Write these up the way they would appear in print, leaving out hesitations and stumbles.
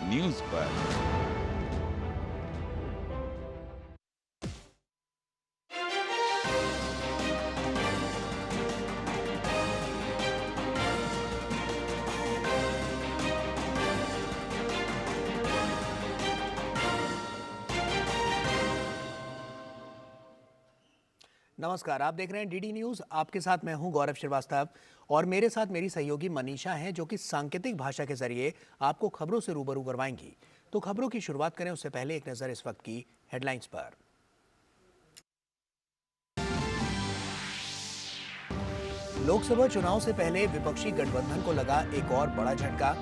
News पर। नमस्कार, आप देख रहे हैं डीडी न्यूज। आपके साथ मैं हूं गौरव श्रीवास्तव और मेरे साथ मेरी सहयोगी मनीषा हैं, जो कि सांकेतिक भाषा के जरिए आपको खबरों से रूबरू करवाएंगी। तो खबरों की शुरुआत करें उससे पहले एक नजर इस वक्त की हेडलाइंस पर। लोकसभा चुनाव से पहले विपक्षी गठबंधन को लगा एक और बड़ा झटका।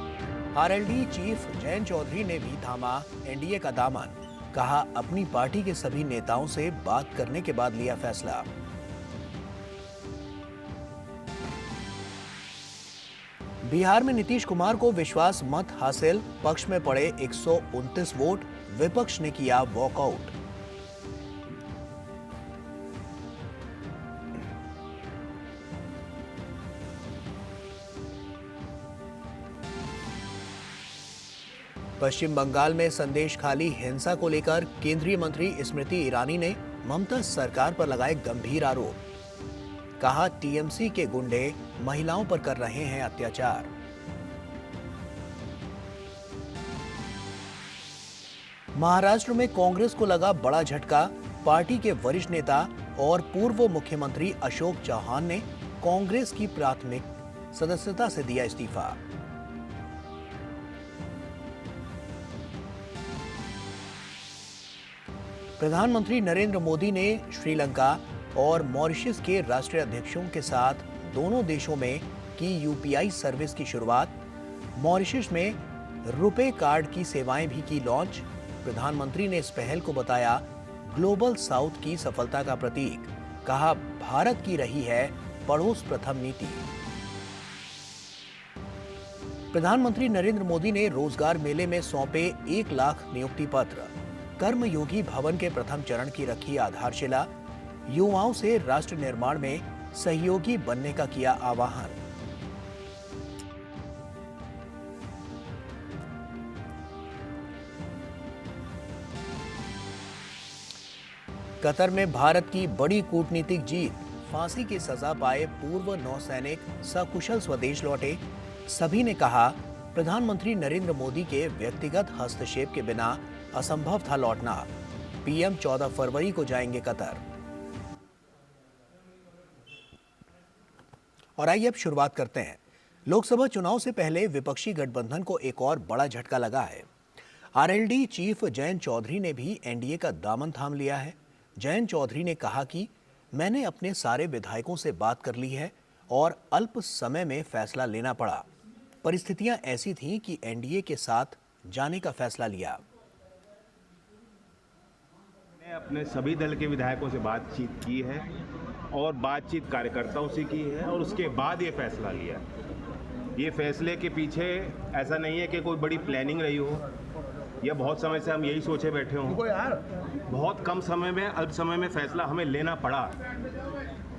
आरएलडी चीफ जयंत चौधरी ने भी थामा एनडीए का दामन। कहा, अपनी पार्टी के सभी नेताओं से बात करने के बाद लिया फैसला। बिहार में नीतीश कुमार को विश्वास मत हासिल, पक्ष में पड़े 129 वोट, विपक्ष ने किया वॉकआउट। पश्चिम बंगाल में संदेश खाली हिंसा को लेकर केंद्रीय मंत्री स्मृति ईरानी ने ममता सरकार पर लगाए गंभीर आरोप। कहा, टीएमसी के गुंडे महिलाओं पर कर रहे हैं अत्याचार। महाराष्ट्र में कांग्रेस को लगा बड़ा झटका। पार्टी के वरिष्ठ नेता और पूर्व मुख्यमंत्री अशोक चौहान ने कांग्रेस की प्राथमिक सदस्यता से दिया इस्तीफा। प्रधानमंत्री नरेंद्र मोदी ने श्रीलंका और मॉरिशस के राष्ट्रीय अध्यक्षों के साथ दोनों देशों में की यूपीआई सर्विस की शुरुआत। मॉरिशस में रुपे कार्ड की सेवाएं भी की लॉन्च। प्रधानमंत्री ने इस पहल को बताया ग्लोबल साउथ की सफलता का प्रतीक। कहा, भारत की रही है पड़ोस प्रथम नीति। प्रधानमंत्री नरेंद्र मोदी ने रोजगार मेले में सौंपे 1 लाख नियुक्ति पत्र। कर्मयोगी भवन के प्रथम चरण की रखी आधारशिला। युवाओं से राष्ट्र निर्माण में सहयोगी बनने का किया आह्वान। कतर में भारत की बड़ी कूटनीतिक जीत। फांसी की सजा पाए पूर्व नौसैनिक सकुशल स्वदेश लौटे। सभी ने कहा, प्रधानमंत्री नरेंद्र मोदी के व्यक्तिगत हस्तक्षेप के बिना असंभव था लौटना। पीएम 14 फरवरी को जाएंगे कतर। और आइए अब शुरुआत करते हैं। लोकसभा चुनाव से पहले विपक्षी गठबंधन को एक और बड़ा झटका लगा है। आरएलडी चीफ जयंत चौधरी ने भी एनडीए का दामन थाम लिया है। जयंत चौधरी ने कहा कि मैंने अपने सारे विधायकों से बात कर ली है और अल्प समय में फैसला लेना पड़ा। परिस्थितियां ऐसी थीं कि एनडीए के साथ जाने का फैसला लिया। मैंने अपने सभी दल के विधायकों से बातचीत की है और बातचीत कार्यकर्ताओं से की है और उसके बाद ये फैसला लिया। ये फैसले के पीछे ऐसा नहीं है कि कोई बड़ी प्लानिंग रही हो या बहुत समय से हम यही सोचे बैठे हों। बहुत कम समय में, अल्प समय में फैसला हमें लेना पड़ा,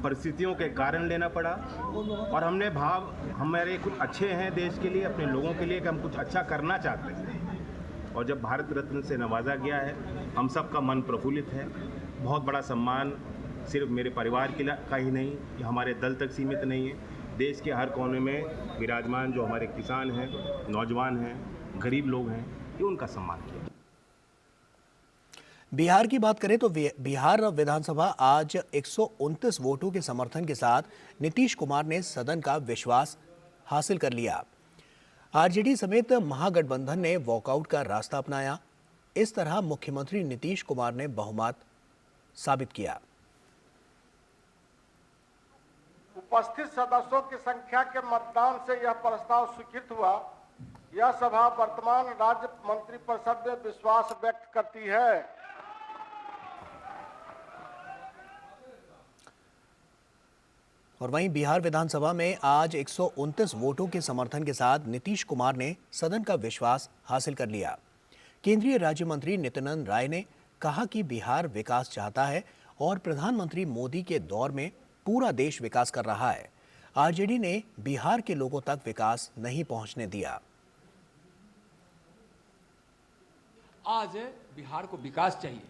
परिस्थितियों के कारण लेना पड़ा। और हमने भाव हमारे कुछ अच्छे हैं देश के लिए, अपने लोगों के लिए, कि हम कुछ अच्छा करना चाहते हैं। और जब भारत रत्न से नवाजा गया है, हम सब का मन प्रफुल्लित है। बहुत बड़ा सम्मान सिर्फ मेरे परिवार के का ही नहीं, ये हमारे दल तक सीमित नहीं है। देश के हर कोने में विराजमान जो हमारे किसान हैं, नौजवान हैं, गरीब लोग हैं, ये उनका सम्मान किया। बिहार की बात करें तो बिहार विधानसभा आज 129 वोटों के समर्थन के साथ नीतीश कुमार ने सदन का विश्वास हासिल कर लिया। आरजेडी समेत महागठबंधन ने वॉकआउट का रास्ता अपनाया। इस तरह मुख्यमंत्री नीतीश कुमार ने बहुमत साबित किया। उपस्थित सदस्यों की संख्या के मतदान से यह प्रस्ताव स्वीकृत हुआ। यह सभा वर्तमान राज्य मंत्रिपरिषद में विश्वास व्यक्त करती है। और वहीं बिहार विधानसभा में आज 129 वोटों के समर्थन के साथ नीतीश कुमार ने सदन का विश्वास हासिल कर लिया। केंद्रीय राज्य मंत्री नित्यानंद राय ने कहा कि बिहार विकास चाहता है और प्रधानमंत्री मोदी के दौर में पूरा देश विकास कर रहा है। आरजेडी ने बिहार के लोगों तक विकास नहीं पहुंचने दिया। आज बिहार को विकास चाहिए।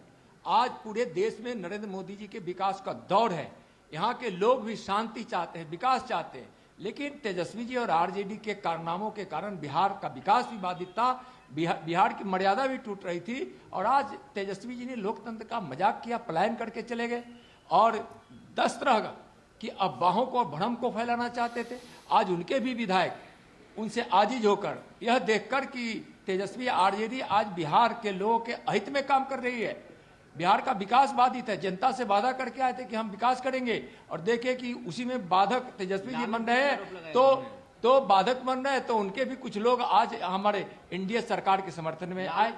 आज पूरे देश में नरेंद्र मोदी जी के विकास का दौर है। यहाँ के लोग भी शांति चाहते हैं, विकास चाहते हैं, लेकिन तेजस्वी जी और आरजेडी के कारनामों के कारण बिहार का विकास भी बाधित था, बिहार की मर्यादा भी टूट रही थी। और आज तेजस्वी जी ने लोकतंत्र का मजाक किया, पलायन करके चले गए और 10 तरह का कि अफवाहों को और भ्रम को फैलाना चाहते थे। आज उनके भी विधायक उनसे आजिज होकर यह देखकर कि तेजस्वी आरजेडी आज बिहार के लोगों के हित में काम कर रही है, बिहार का विकास बाधित है, जनता से वादा करके आए थे कि हम विकास करेंगे और देखे कि उसी में बाधक तेजस्वी जी बन रहे हैं, तो बाधक बन रहे हैं। तो उनके भी कुछ लोग आज हमारे एनडीए सरकार के समर्थन में आए।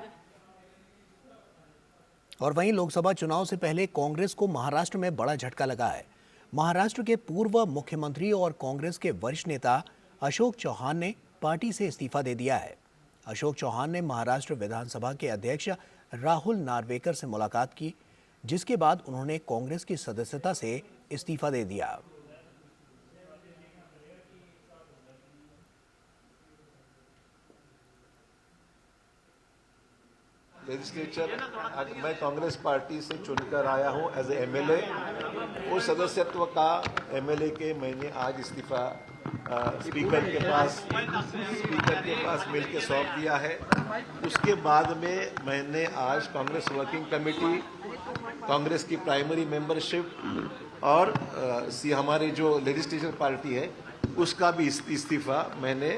और वहीं लोकसभा चुनाव से पहले कांग्रेस को महाराष्ट्र में बड़ा झटका लगा है। महाराष्ट्र के पूर्व मुख्यमंत्री और कांग्रेस के वरिष्ठ नेता अशोक चौहान ने पार्टी से इस्तीफा दे दिया है। अशोक चौहान ने महाराष्ट्र विधानसभा के अध्यक्ष राहुल नार्वेकर से मुलाकात की, जिसके बाद उन्होंने कांग्रेस की सदस्यता से इस्तीफा दे दिया। लेजिस्लेचर आज मैं कांग्रेस पार्टी से चुनकर आया हूं एज ए एमएलए। उस सदस्यत्व का एमएलए के मैंने आज इस्तीफा स्पीकर के पास मिलकर सौंप दिया है। उसके बाद में मैंने आज कांग्रेस वर्किंग कमेटी, कांग्रेस की प्राइमरी मेंबरशिप और हमारी जो लेजिस्लेचर पार्टी है उसका भी इस्तीफा मैंने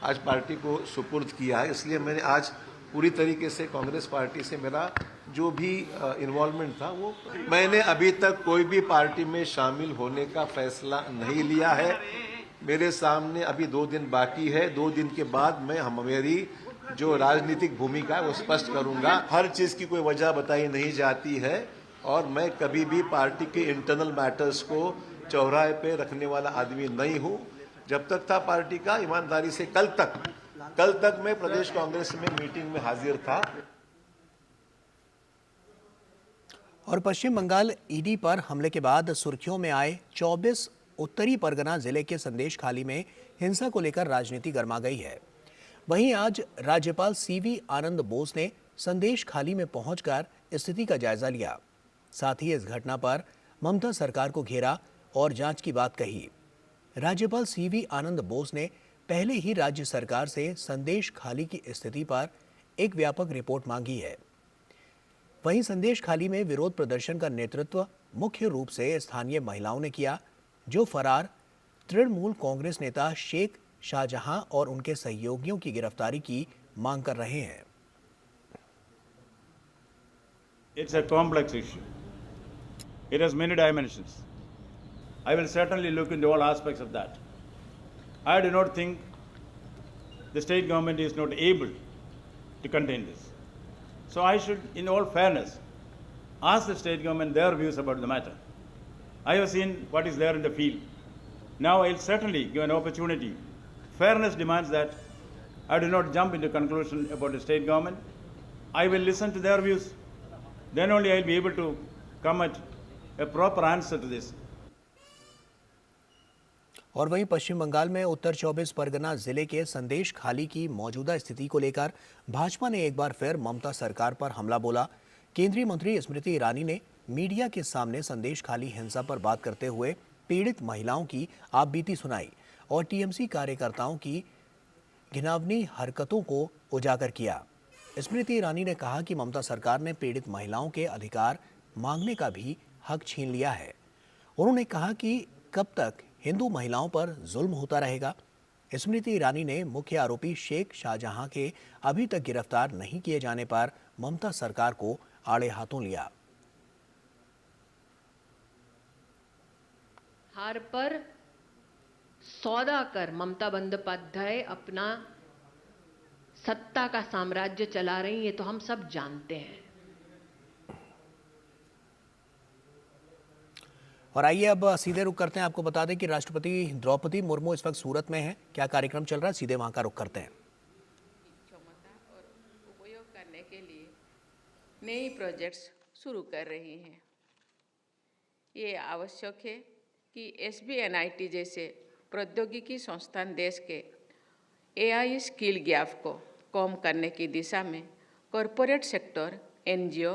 आज पार्टी को सुपुर्द किया है। इसलिए मैंने आज पूरी तरीके से कांग्रेस पार्टी से मेरा जो भी इन्वॉल्वमेंट था वो मैंने अभी तक कोई भी पार्टी में शामिल होने का फैसला नहीं लिया है। मेरे सामने अभी 2 दिन बाकी है। 2 दिन के बाद मैं मेरी जो राजनीतिक भूमिका है वो स्पष्ट करूंगा। हर चीज की कोई वजह बताई नहीं जाती है और मैं कभी भी पार्टी के इंटरनल मैटर्स को चौराहे पे रखने वाला आदमी नहीं हूं। जब तक था पार्टी का ईमानदारी से कल तक मैं प्रदेश कांग्रेस में मीटिंग में हाजिर था। और पश्चिम बंगाल ईडी पर हमले के बाद सुर्खियों में आए 24 उत्तरी परगना जिले के संदेश खाली में हिंसा को लेकर राजनीति गर्मा गई है। वहीं आज राज्यपाल सीवी आनंद बोस ने संदेश खाली में पहुंचकर स्थिति का जायजा लिया। साथ ही इस घटना पर ममता सरकार को घेरा और जांच की बात कही। राज्यपाल सीवी आनंद बोस ने पहले ही राज्य सरकार से संदेश खाली की स्थिति पर एक व्यापक रिपोर्ट मांगी है। वहीं संदेश खाली में विरोध प्रदर्शन का नेतृत्व मुख्य रूप से स्थानीय महिलाओं ने किया, जो फरार तृणमूल कांग्रेस नेता शेख शाहजहां और उनके सहयोगियों की गिरफ्तारी की मांग कर रहे हैं। It's a complex issue. It has many dimensions. I will certainly look into all aspects of that. I do not think the state government is not able to contain this. So I should, in all fairness, ask the state government their views about the matter. I have seen what is there in the field. Now I'll certainly give an opportunity. Fairness demands that I do not jump into conclusion about the state government. I will listen to their views. Then only I'll be able to come at a proper answer to this. और वहीं पश्चिम बंगाल में उत्तर 24 परगना जिले के संदेश खाली की मौजूदा स्थिति को लेकर भाजपा ने एक बार फिर ममता सरकार पर हमला बोला। केंद्रीय मंत्री स्मृति ईरानी ने मीडिया के सामने संदेश खाली हिंसा पर बात करते हुए पीड़ित महिलाओं की आपबीती सुनाई और टीएमसी कार्यकर्ताओं की घिनौनी हरकतों को उजागर किया। स्मृति ईरानी ने कहा कि ममता सरकार ने पीड़ित महिलाओं के अधिकार मांगने का भी हक छीन लिया है। उन्होंने कहा कि कब तक हिंदू महिलाओं पर जुल्म होता रहेगा। स्मृति ईरानी ने मुख्य आरोपी शेख शाहजहां के अभी तक गिरफ्तार नहीं किए जाने पर ममता सरकार को आड़े हाथों लिया। हार पर सौदा कर ममता बंदोपाध्याय अपना सत्ता का साम्राज्य चला रही हैं, ये तो हम सब जानते हैं। और आइए अब सीधे रुख करते हैं। आपको बता दें कि राष्ट्रपति द्रौपदी मुर्मू इस वक्त सूरत में हैं। क्या कार्यक्रम चल रहा है, सीधे वहां का रुख करते हैं। क्षमता और उपयोग करने के लिए नए प्रोजेक्ट्स शुरू कर रही हैं। ये आवश्यक है कि SBNIT जैसे प्रौद्योगिकी संस्थान देश के AI स्किल गैप को कम करने की दिशा में कॉरपोरेट सेक्टर, एनजीओ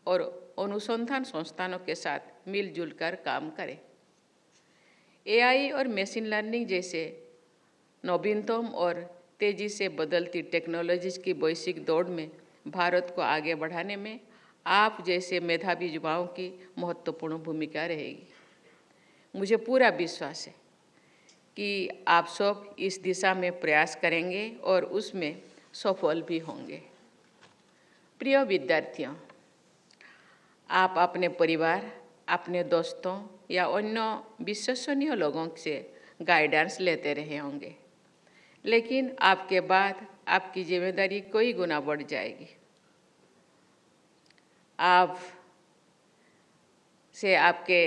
और अनुसंधान संस्थानों के साथ मिलजुल कर काम करें। एआई और मशीन लर्निंग जैसे नवीनतम और तेजी से बदलती टेक्नोलॉजीज की वैश्विक दौड़ में भारत को आगे बढ़ाने में आप जैसे मेधावी युवाओं की महत्वपूर्ण भूमिका रहेगी। मुझे पूरा विश्वास है कि आप सब इस दिशा में प्रयास करेंगे और उसमें सफल भी होंगे। प्रिय विद्यार्थियों, आप अपने परिवार, अपने दोस्तों या अन्य विश्वसनीय लोगों से गाइडेंस लेते रहे होंगे, लेकिन आपके बाद आपकी जिम्मेदारी कई गुना बढ़ जाएगी। आप से आपके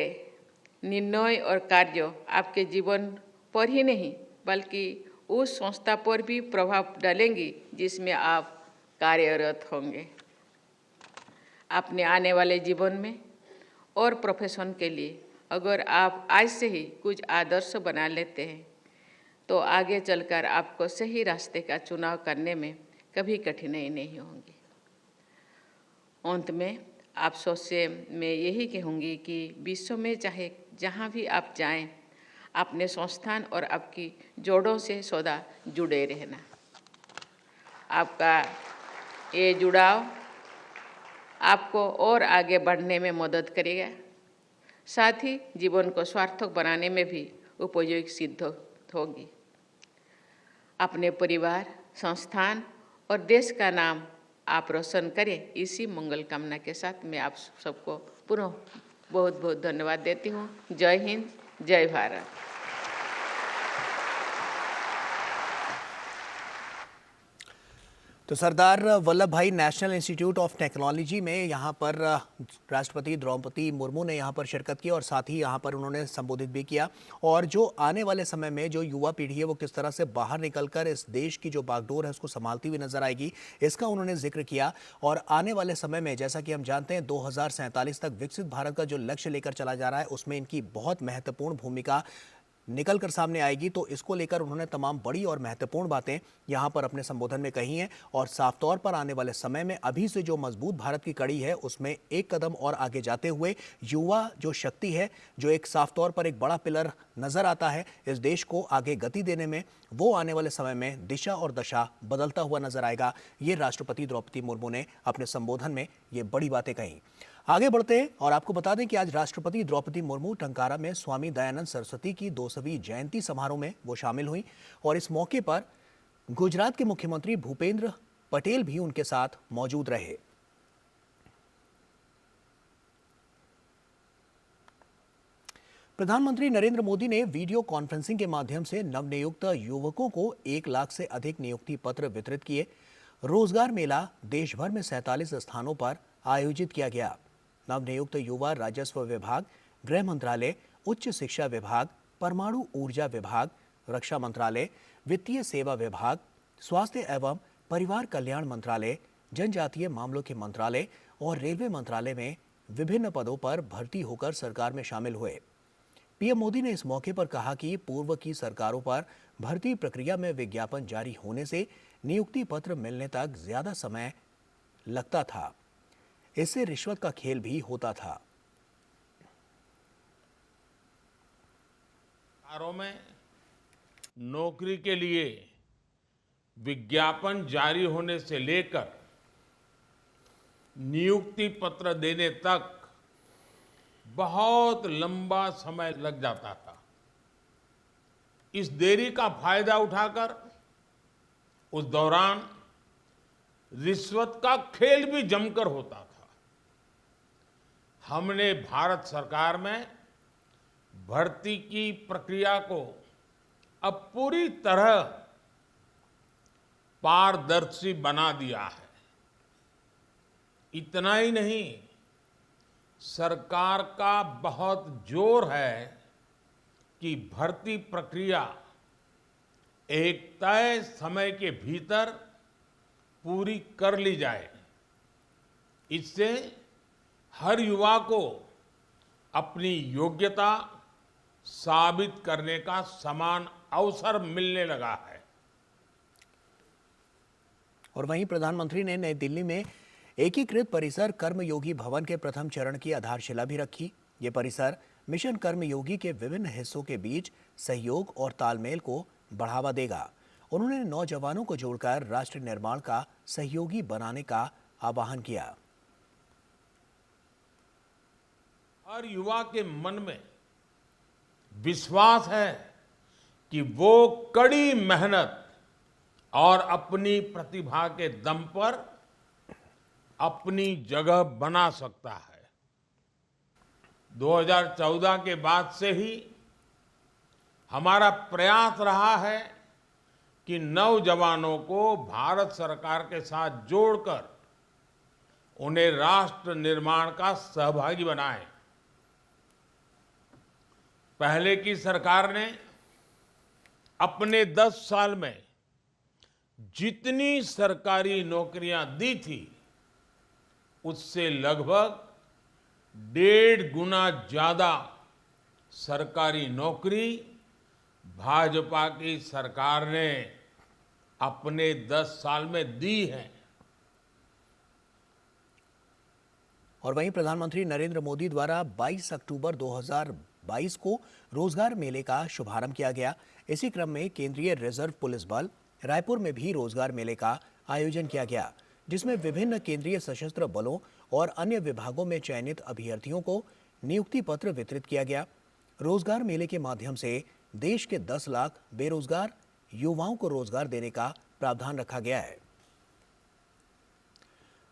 निर्णय और कार्य आपके जीवन पर ही नहीं बल्कि उस संस्था पर भी प्रभाव डालेंगी जिसमें आप कार्यरत होंगे। अपने आने वाले जीवन में और प्रोफेशन के लिए अगर आप आज से ही कुछ आदर्श बना लेते हैं तो आगे चलकर आपको सही रास्ते का चुनाव करने में कभी कठिनाई नहीं होगी। अंत में आप सबसे मैं यही कहूँगी कि विश्व में चाहे जहाँ भी आप जाएं, अपने संस्थान और आपकी जोड़ों से सदा जुड़े रहना। आपका ये जुड़ाव आपको और आगे बढ़ने में मदद करेगा, साथ ही जीवन को सार्थक बनाने में भी उपयोगी सिद्ध होगी। अपने परिवार, संस्थान और देश का नाम आप रोशन करें, इसी मंगल कामना के साथ मैं आप सबको पुनः बहुत बहुत धन्यवाद देती हूँ। जय हिंद, जय भारत। तो सरदार वल्लभ भाई नेशनल इंस्टीट्यूट ऑफ टेक्नोलॉजी में यहाँ पर राष्ट्रपति द्रौपदी मुर्मू ने यहाँ पर शिरकत की और साथ ही यहाँ पर उन्होंने संबोधित भी किया। और जो आने वाले समय में जो युवा पीढ़ी है वो किस तरह से बाहर निकलकर इस देश की जो बागडोर है उसको संभालती हुई नजर आएगी, इसका उन्होंने जिक्र किया। और आने वाले समय में जैसा कि हम जानते हैं 2047 तक विकसित भारत का जो लक्ष्य लेकर चला जा रहा है उसमें इनकी बहुत महत्वपूर्ण भूमिका निकल कर सामने आएगी। तो इसको लेकर उन्होंने तमाम बड़ी और महत्वपूर्ण बातें यहाँ पर अपने संबोधन में कही हैं और साफ तौर पर आने वाले समय में अभी से जो मजबूत भारत की कड़ी है उसमें एक कदम और आगे जाते हुए युवा जो शक्ति है, जो एक साफ तौर पर एक बड़ा पिलर नजर आता है इस देश को आगे गति देने में, वो आने वाले समय में दिशा और दशा बदलता हुआ नजर आएगा। ये राष्ट्रपति द्रौपदी मुर्मू ने अपने संबोधन में ये बड़ी बातें कही। आगे बढ़ते हैं और आपको बता दें कि आज राष्ट्रपति द्रौपदी मुर्मू टंकारा में स्वामी दयानंद सरस्वती की 200वीं जयंती समारोह में वो शामिल हुई और इस मौके पर गुजरात के मुख्यमंत्री भूपेंद्र पटेल भी उनके साथ मौजूद रहे। प्रधानमंत्री नरेंद्र मोदी ने वीडियो कॉन्फ्रेंसिंग के माध्यम से नवनियुक्त युवकों को 1 लाख से अधिक नियुक्ति पत्र वितरित किए। रोजगार मेला देश भर में 47 स्थानों पर आयोजित किया गया। नवनियुक्त युवा राजस्व विभाग, गृह मंत्रालय, उच्च शिक्षा विभाग, परमाणु ऊर्जा विभाग, रक्षा मंत्रालय, वित्तीय सेवा विभाग, स्वास्थ्य एवं परिवार कल्याण मंत्रालय, जनजातीय मामलों के मंत्रालय और रेलवे मंत्रालय में विभिन्न पदों पर भर्ती होकर सरकार में शामिल हुए। पीएम मोदी ने इस मौके पर कहा कि पूर्व की सरकारों पर भर्ती प्रक्रिया में विज्ञापन जारी होने से नियुक्ति पत्र मिलने तक ज्यादा समय लगता था, इससे रिश्वत का खेल भी होता था। सरकारों में नौकरी के लिए विज्ञापन जारी होने से लेकर नियुक्ति पत्र देने तक बहुत लंबा समय लग जाता था। इस देरी का फायदा उठाकर उस दौरान रिश्वत का खेल भी जमकर होता था। हमने भारत सरकार में भर्ती की प्रक्रिया को अब पूरी तरह पारदर्शी बना दिया है। इतना ही नहीं, सरकार का बहुत जोर है कि भर्ती प्रक्रिया एक तय समय के भीतर पूरी कर ली जाए। इससे हर युवा को अपनी योग्यता साबित करने का समान अवसर मिलने लगा है। और वहीं प्रधानमंत्री ने नई दिल्ली में एकीकृत परिसर कर्मयोगी भवन के प्रथम चरण की आधारशिला भी रखी। ये परिसर मिशन कर्मयोगी के विभिन्न हिस्सों के बीच सहयोग और तालमेल को बढ़ावा देगा। उन्होंने नौजवानों को जोड़कर राष्ट्र निर्माण का सहयोगी बनाने का आह्वान किया। हर युवा के मन में विश्वास है कि वो कड़ी मेहनत और अपनी प्रतिभा के दम पर अपनी जगह बना सकता है। 2014 के बाद से ही हमारा प्रयास रहा है कि नौजवानों को भारत सरकार के साथ जोड़कर उन्हें राष्ट्र निर्माण का सहभागी बनाएं। पहले की सरकार ने अपने 10 साल में जितनी सरकारी नौकरियां दी थी उससे लगभग 1.5 गुना ज्यादा सरकारी नौकरी भाजपा की सरकार ने अपने 10 साल में दी है। और वहीं प्रधानमंत्री नरेंद्र मोदी द्वारा 22 अक्टूबर 2022 को रोजगार मेले का शुभारंभ किया गया। इसी क्रम में केंद्रीय रिजर्व पुलिस बल रायपुर में भी रोजगार मेले का आयोजन किया गया, जिसमें विभिन्न केंद्रीय सशस्त्र बलों और अन्य विभागों में चयनित अभ्यर्थियों को नियुक्ति पत्र वितरित किया गया। रोजगार मेले के माध्यम से देश के 10 लाख बेरोजगार युवाओं को रोजगार देने का प्रावधान रखा गया है।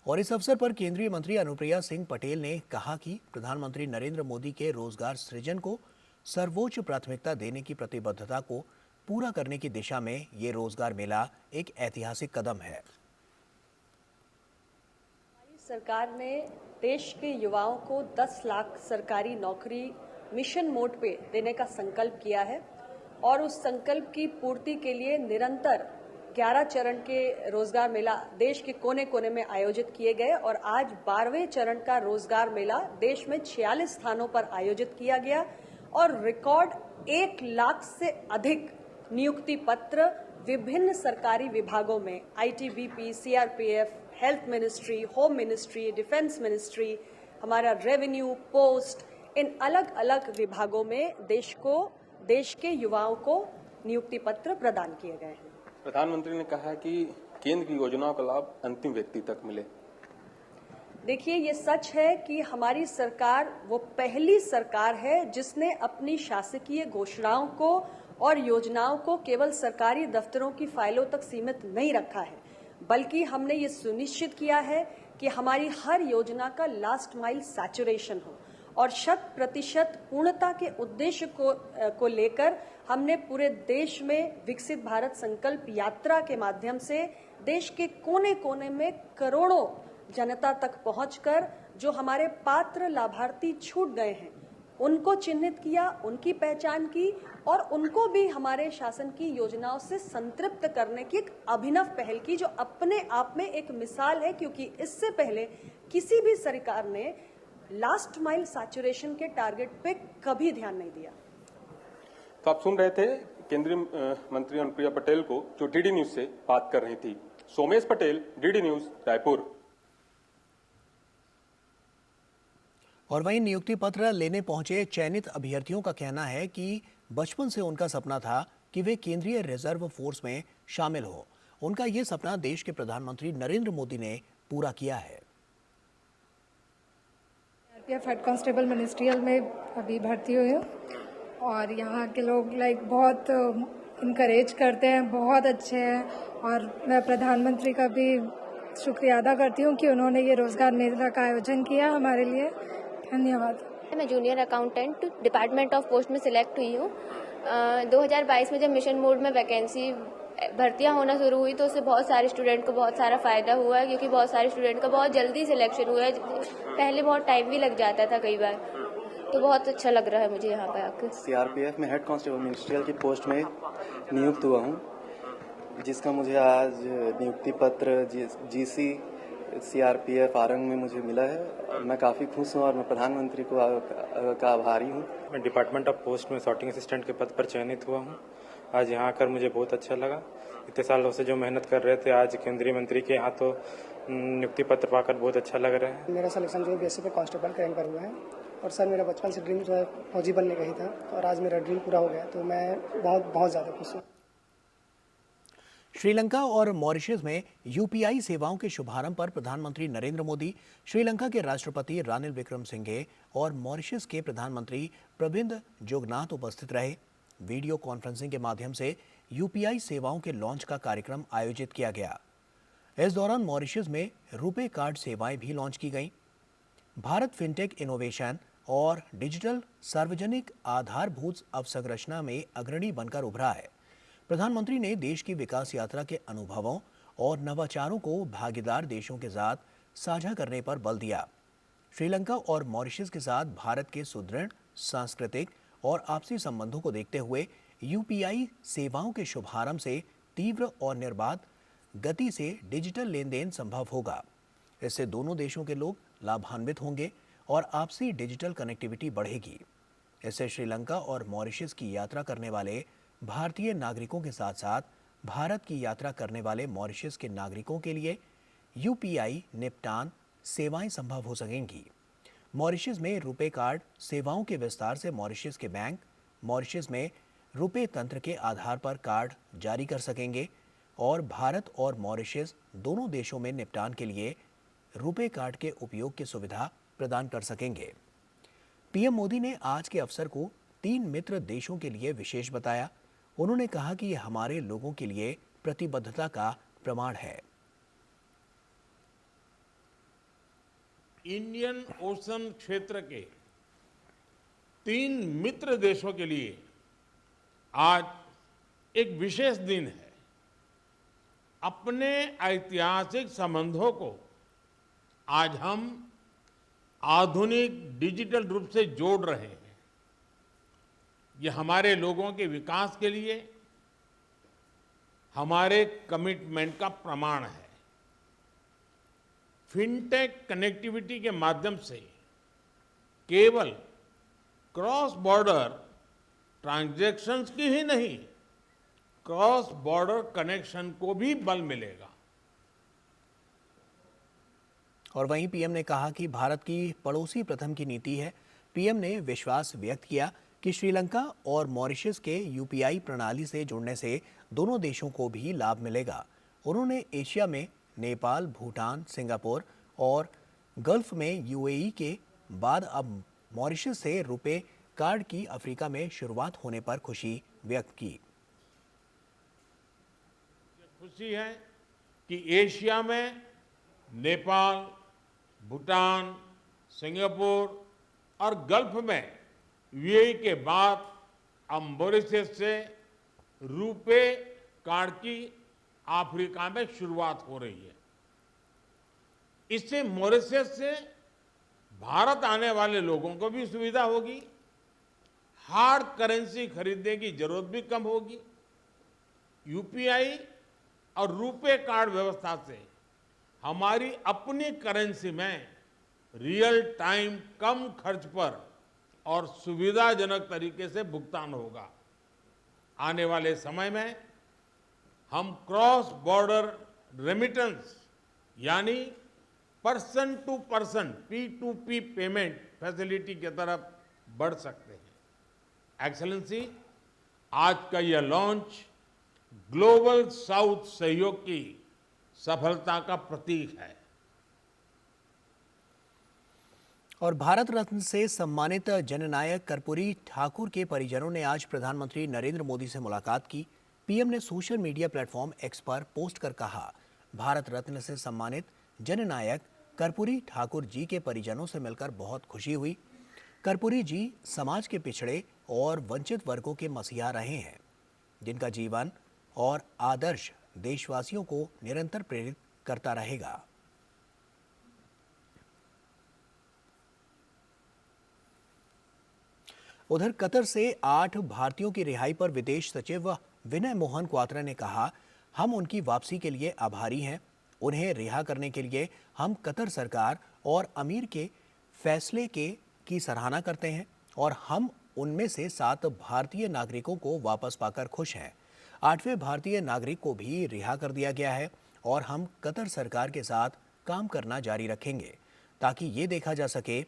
और इस अवसर पर केंद्रीय मंत्री अनुप्रिया सिंह पटेल ने कहा कि प्रधानमंत्री नरेंद्र मोदी के रोजगार सृजन को सर्वोच्च प्राथमिकता देने की प्रतिबद्धता को पूरा करने की दिशा में ये रोजगार मेला एक ऐतिहासिक कदम है। सरकार ने देश के युवाओं को 10 लाख सरकारी नौकरी मिशन मोड पे देने का संकल्प किया है और उस संकल्प की पूर्ति के लिए निरंतर 11 चरण के रोजगार मेला देश के कोने कोने में आयोजित किए गए और आज 12वें चरण का रोजगार मेला देश में 46 स्थानों पर आयोजित किया गया और रिकॉर्ड 1 लाख से अधिक नियुक्ति पत्र विभिन्न सरकारी विभागों में ITBP, CRPF, health ministry, home ministry, defence ministry, हमारा रेवेन्यू, पोस्ट, इन अलग अलग विभागों में देश के युवाओं को नियुक्ति पत्र प्रदान किए गए हैं। प्रधानमंत्री ने कहा कि केंद्र की योजनाओं का लाभ अंतिम व्यक्ति तक मिले। देखिए, ये सच है कि हमारी सरकार वो पहली सरकार है जिसने अपनी शासकीय घोषणाओं को और योजनाओं को केवल सरकारी दफ्तरों की फाइलों तक सीमित नहीं रखा है, बल्कि हमने ये सुनिश्चित किया है कि हमारी हर योजना का लास्ट माइल सैचुरेशन हो और 100% पूर्णता के उद्देश्य को लेकर हमने पूरे देश में विकसित भारत संकल्प यात्रा के माध्यम से देश के कोने कोने में करोड़ों जनता तक पहुंचकर जो हमारे पात्र लाभार्थी छूट गए हैं उनको चिन्हित किया, उनकी पहचान की और उनको भी हमारे शासन की योजनाओं से संतृप्त करने की एक अभिनव पहल की, जो अपने आप में एक मिसाल है, क्योंकि इससे पहले किसी भी सरकार ने लास्ट माइल सैचुरेशन के टारगेट पे कभी ध्यान नहीं दिया। तो आप सुन रहे थे केंद्रीय मंत्री अनुप्रिया पटेल को, जो डीडी न्यूज से बात कर रही थी। Somesh Patel, DD news, Raipur. और वहीं नियुक्ति पत्र लेने पहुंचे चयनित अभ्यर्थियों का कहना है कि बचपन से उनका सपना था कि वे केंद्रीय रिजर्व फोर्स में शामिल हो। उनका ये सपना देश के प्रधानमंत्री नरेंद्र मोदी ने पूरा किया है। हेड कांस्टेबल मिनिस्ट्रियल में अभी भर्ती हुई हूँ और यहाँ के लोग बहुत इनकरेज करते हैं, बहुत अच्छे हैं और मैं प्रधानमंत्री का भी शुक्रिया अदा करती हूँ कि उन्होंने ये रोजगार मेला का आयोजन किया हमारे लिए। धन्यवाद। मैं junior accountant department of post में सिलेक्ट हुई हूँ। 2022 में जब मिशन मोड में वैकेंसी भर्तियां होना शुरू हुई तो उससे बहुत सारे स्टूडेंट को बहुत सारा फायदा हुआ है, क्योंकि बहुत सारे स्टूडेंट का बहुत जल्दी सिलेक्शन हुआ है। पहले बहुत टाइम भी लग जाता था कई बार, तो बहुत अच्छा लग रहा है मुझे यहाँ पे आकर। सीआरपीएफ में हेड कांस्टेबल मिनिस्ट्रियल की पोस्ट में नियुक्त हुआ हूँ, जिसका मुझे आज नियुक्ति पत्र जीसी सीआरपीएफ आरंग में मुझे मिला है। मैं काफ़ी खुश हूँ और मैं प्रधानमंत्री का आभारी हूँ। मैं डिपार्टमेंट ऑफ पोस्ट में सॉर्टिंग असिस्टेंट के पद पर चयनित हुआ हूँ आज यहाँ आकर मुझे बहुत अच्छा लगा। इतने सालों से जो मेहनत कर रहे थे, आज केंद्रीय मंत्री के यहाँ तो नियुक्ति पत्र पाकर बहुत अच्छा लग रहा है। मेरा सिलेक्शन जो है बीएसएफ पे कांस्टेबल के रैंक पर हुआ है और सर मेरा बचपन से ड्रीम जो है फौजी बनने का ही था और आज मेरा ड्रीम पूरा हो गया, तो मैं बहुत ज़्यादा खुश हूँ। श्रीलंका और मॉरिशस में यूपीआई सेवाओं के शुभारंभ पर प्रधानमंत्री नरेंद्र मोदी, श्रीलंका के राष्ट्रपति रानिल विक्रमसिंघे और मॉरिशस के प्रधानमंत्री प्रविंद जुगनाथ उपस्थित रहे। वीडियो कॉन्फ्रेंसिंग के माध्यम से यूपीआई सेवाओं के लॉन्च का कार्यक्रम आयोजित किया गया। इस दौरान मॉरिशस में रुपे कार्ड सेवाएं भी लॉन्च की गईं। भारत फिनटेक इनोवेशन और डिजिटल सार्वजनिक आधारभूत अवसंरचना में अग्रणी बनकर उभरा है। प्रधानमंत्री ने देश की विकास यात्रा के अनुभवों और नवाचारों को भागीदार देशों के साथ साझा करने पर बल दिया। श्रीलंका और मॉरिशस के साथ भारत के सुदृढ़ सांस्कृतिक और आपसी संबंधों को देखते हुए यूपीआई सेवाओं के शुभारंभ से तीव्र और निर्बाध गति से डिजिटल लेन देन संभव होगा। इससे दोनों देशों के लोग लाभान्वित होंगे और आपसी डिजिटल कनेक्टिविटी बढ़ेगी। इससे श्रीलंका और मॉरिशस की यात्रा करने वाले भारतीय नागरिकों के साथ साथ भारत की यात्रा करने वाले मॉरिशस के नागरिकों के लिए यूपीआई निपटान सेवाएं संभव हो सकेंगी। मॉरिशस में रुपे कार्ड सेवाओं के विस्तार से मॉरिशस के बैंक मॉरिशस में रुपे तंत्र के आधार पर कार्ड जारी कर सकेंगे और भारत और मॉरिशस दोनों देशों में निपटान के लिए रुपे कार्ड के उपयोग की सुविधा प्रदान कर सकेंगे। पीएम मोदी ने आज के अवसर को 3 मित्र देशों के लिए विशेष बताया। उन्होंने कहा कि यह हमारे लोगों के लिए प्रतिबद्धता का प्रमाण है। इंडियन ओशन क्षेत्र के 3 मित्र देशों के लिए आज एक विशेष दिन है। अपने ऐतिहासिक संबंधों को आज हम आधुनिक डिजिटल रूप से जोड़ रहे हैं। ये हमारे लोगों के विकास के लिए हमारे कमिटमेंट का प्रमाण है। फिनटेक कनेक्टिविटी के माध्यम से केवल क्रॉस बॉर्डर ट्रांजैक्शंस की ही नहीं, क्रॉस बॉर्डर कनेक्शन को भी बल मिलेगा। और वहीं पीएम ने कहा कि भारत की पड़ोसी प्रथम की नीति है। पीएम ने विश्वास व्यक्त किया कि श्रीलंका और मॉरिशस के यूपीआई प्रणाली से जुड़ने से दोनों देशों को भी लाभ मिलेगा। उन्होंने एशिया में नेपाल, भूटान, सिंगापुर और गल्फ में यूएई के बाद अब मॉरिशस से रुपे कार्ड की अफ्रीका में शुरुआत होने पर खुशी व्यक्त की। खुशी है कि एशिया में नेपाल, भूटान, सिंगापुर और गल्फ में यूएई के बाद अब मॉरिशस से रुपे कार्ड की अफ्रीका में शुरुआत हो रही है। इससे मॉरिशस से भारत आने वाले लोगों को भी सुविधा होगी, हार्ड करेंसी खरीदने की जरूरत भी कम होगी। यूपीआई और रुपे कार्ड व्यवस्था से हमारी अपनी करेंसी में रियल टाइम कम खर्च पर और सुविधाजनक तरीके से भुगतान होगा। आने वाले समय में हम क्रॉस बॉर्डर रेमिटेंस यानी person to person P2P payment facility की तरफ बढ़ सकते हैं। एक्सेलेंसी, आज का यह लॉन्च ग्लोबल साउथ सहयोग की सफलता का प्रतीक है। और भारत रत्न से सम्मानित जननायक कर्पूरी ठाकुर के परिजनों ने आज प्रधानमंत्री नरेंद्र मोदी से मुलाकात की। पीएम ने सोशल मीडिया प्लेटफॉर्म एक्स पर पोस्ट कर कहा, भारत रत्न से सम्मानित जननायक कर्पूरी ठाकुर जी के परिजनों से मिलकर बहुत खुशी हुई। कर्पूरी जी समाज के पिछड़े और वंचित वर्गों के मसीहा रहे हैं, जिनका जीवन और आदर्श देशवासियों को निरंतर प्रेरित करता रहेगा। उधर कतर से 8 भारतीयों की रिहाई पर विदेश सचिव विनय मोहन क्वात्रा ने कहा, हम उनकी वापसी के लिए आभारी हैं। उन्हें रिहा करने के लिए हम कतर सरकार और अमीर के फैसले की सराहना करते हैं और हम उनमें से 7 भारतीय नागरिकों को वापस पाकर खुश हैं। 8वें भारतीय नागरिक को भी रिहा कर दिया गया है और हम कतर सरकार के साथ काम करना जारी रखेंगे ताकि ये देखा जा सके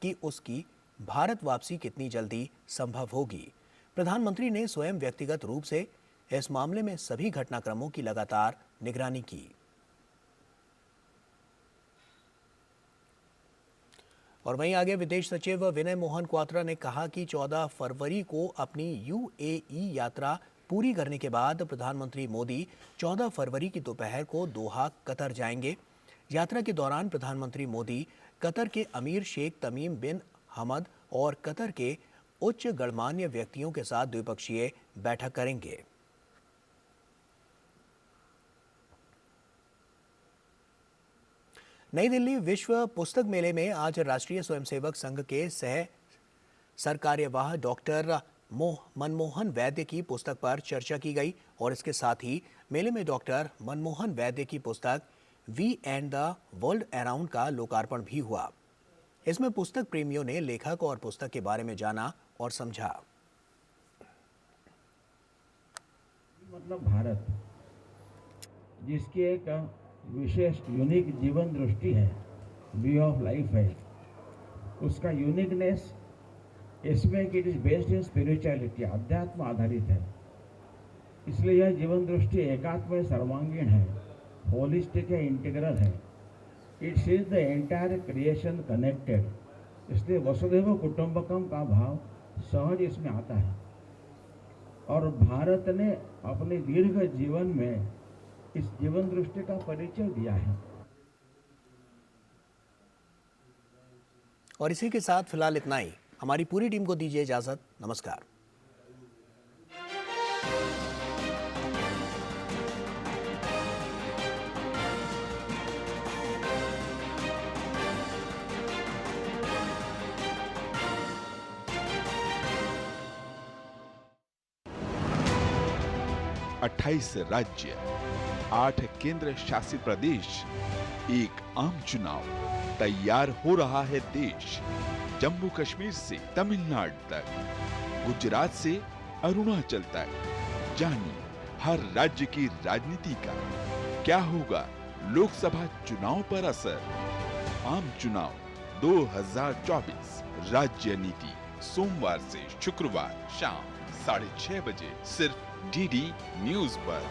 कि उसकी भारत वापसी कितनी जल्दी संभव होगी। प्रधानमंत्री ने स्वयं व्यक्तिगत रूप से इस मामले में सभी घटनाक्रमों की लगातार निगरानी की। और वहीं आगे विदेश सचिव विनय मोहन क्वात्रा ने कहा कि 14 फरवरी को अपनी यूएई यात्रा पूरी करने के बाद प्रधानमंत्री मोदी 14 फरवरी की दोपहर को दोहा कतर जाएंगे। यात्रा के दौरान प्रधानमंत्री मोदी कतर के अमीर शेख तमीम बिन हमद और कतर के उच्च गणमान्य व्यक्तियों के साथ द्विपक्षीय बैठक करेंगे। नई दिल्ली विश्व पुस्तक मेले में आज राष्ट्रीय स्वयंसेवक संघ के सह सरकार्यवाह डॉक्टर मनमोहन वैद्य की पुस्तक पर चर्चा की गई और इसके साथ ही मेले में डॉक्टर मनमोहन वैद्य की पुस्तक we and the world around का लोकार्पण भी हुआ। इसमें पुस्तक प्रेमियों ने लेखक और पुस्तक के बारे में जाना और समझा। मतलब भारत, जिसकी एक विशेष यूनिक जीवन दृष्टि है, वे ऑफ लाइफ है, उसका यूनिकनेस इसमें कि it is based in spirituality, अध्यात्म आधारित है। इसलिए यह जीवन दृष्टि एकात्म सर्वांगीण है, होलिस्टिक है, इंटीग्रल है। It sees the entire creation connected. इसलिए वसुधैव कुटुंबकम का भाव सहज इसमें आता है और भारत ने अपने दीर्घ जीवन में इस जीवन दृष्टि का परिचय दिया है। और इसी के साथ फिलहाल इतना ही। हमारी पूरी टीम को दीजिए इजाजत। नमस्कार। अट्ठाईस राज्य, 8 केंद्र शासित प्रदेश, एक आम चुनाव, तैयार हो रहा है देश। जम्मू कश्मीर से तमिलनाडु तक, गुजरात से अरुणाचल तक, जानिए हर राज्य की राजनीति का क्या होगा लोकसभा चुनाव पर असर। आम चुनाव 2024 राज्य नीति, सोमवार से शुक्रवार शाम 6:30 बजे सिर्फ डीडी न्यूज पर।